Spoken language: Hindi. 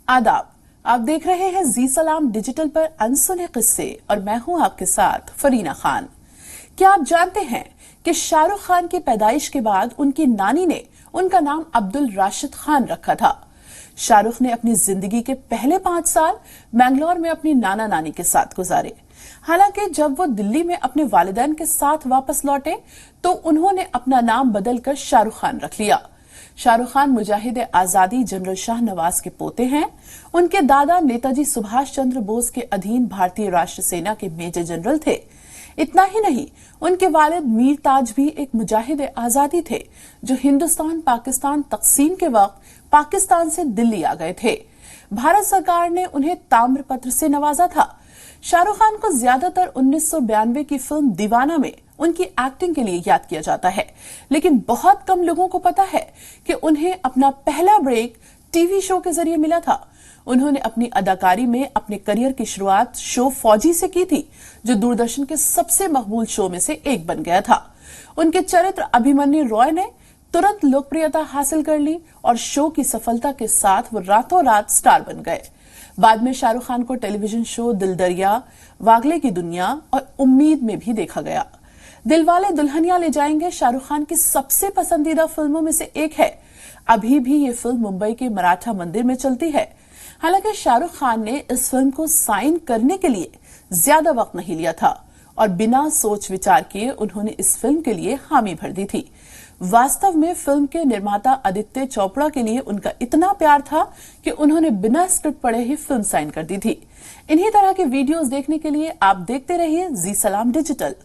आदाब। आप देख रहे हैं जी सलाम डिजिटल पर अनसुने किस्से और मैं हूं आपके साथ फरीना खान। क्या आप जानते हैं कि शाहरुख खान की पैदाइश के बाद उनकी नानी ने उनका नाम अब्दुल राशिद खान रखा था। शाहरुख ने अपनी जिंदगी के पहले 5 साल मैंगलोर में अपनी नाना नानी के साथ गुजारे। हालांकि जब वो दिल्ली में अपने वालिदैन के साथ वापस लौटे तो उन्होंने अपना नाम बदलकर शाहरुख खान रख लिया। शाहरुख खान मुजाहिद आजादी जनरल शाहनवाज के पोते हैं। उनके दादा नेताजी सुभाष चंद्र बोस के अधीन भारतीय राष्ट्र सेना के मेजर जनरल थे। इतना ही नहीं, उनके वालिद मीर ताज भी एक मुजाहिद आजादी थे जो हिंदुस्तान पाकिस्तान तकसीम के वक्त पाकिस्तान से दिल्ली आ गए थे। भारत सरकार ने उन्हें ताम्रपत्र से नवाजा था। शाहरुख खान को ज्यादातर 1992 की फिल्म दीवाना में उनकी एक्टिंग के लिए याद किया जाता है, लेकिन बहुत कम लोगों को पता है कि उन्हें अपना पहला ब्रेक टीवी शो के जरिए मिला था। उन्होंने अपनी अदाकारी में अपने करियर की शुरुआत शो फौजी से की थी, जो दूरदर्शन के सबसे मकबूल शो में से एक बन गया था। उनके चरित्र अभिमन्यु रॉय ने तुरंत लोकप्रियता हासिल कर ली और शो की सफलता के साथ वो रातों रात स्टार बन गए। बाद में शाहरुख खान को टेलीविजन शो दिल दरिया, वागले की दुनिया और उम्मीद में भी देखा गया। दिलवाले दुल्हनिया ले जाएंगे शाहरुख खान की सबसे पसंदीदा फिल्मों में से एक है। अभी भी ये फिल्म मुंबई के मराठा मंदिर में चलती है। हालांकि शाहरुख खान ने इस फिल्म को साइन करने के लिए ज्यादा वक्त नहीं लिया था और बिना सोच विचार किए उन्होंने इस फिल्म के लिए हामी भर दी थी। वास्तव में फिल्म के निर्माता आदित्य चोपड़ा के लिए उनका इतना प्यार था कि उन्होंने बिना स्क्रिप्ट पढ़े ही फिल्म साइन कर दी थी। इन्हीं तरह के वीडियोस देखने के लिए आप देखते रहिए जी सलाम डिजिटल।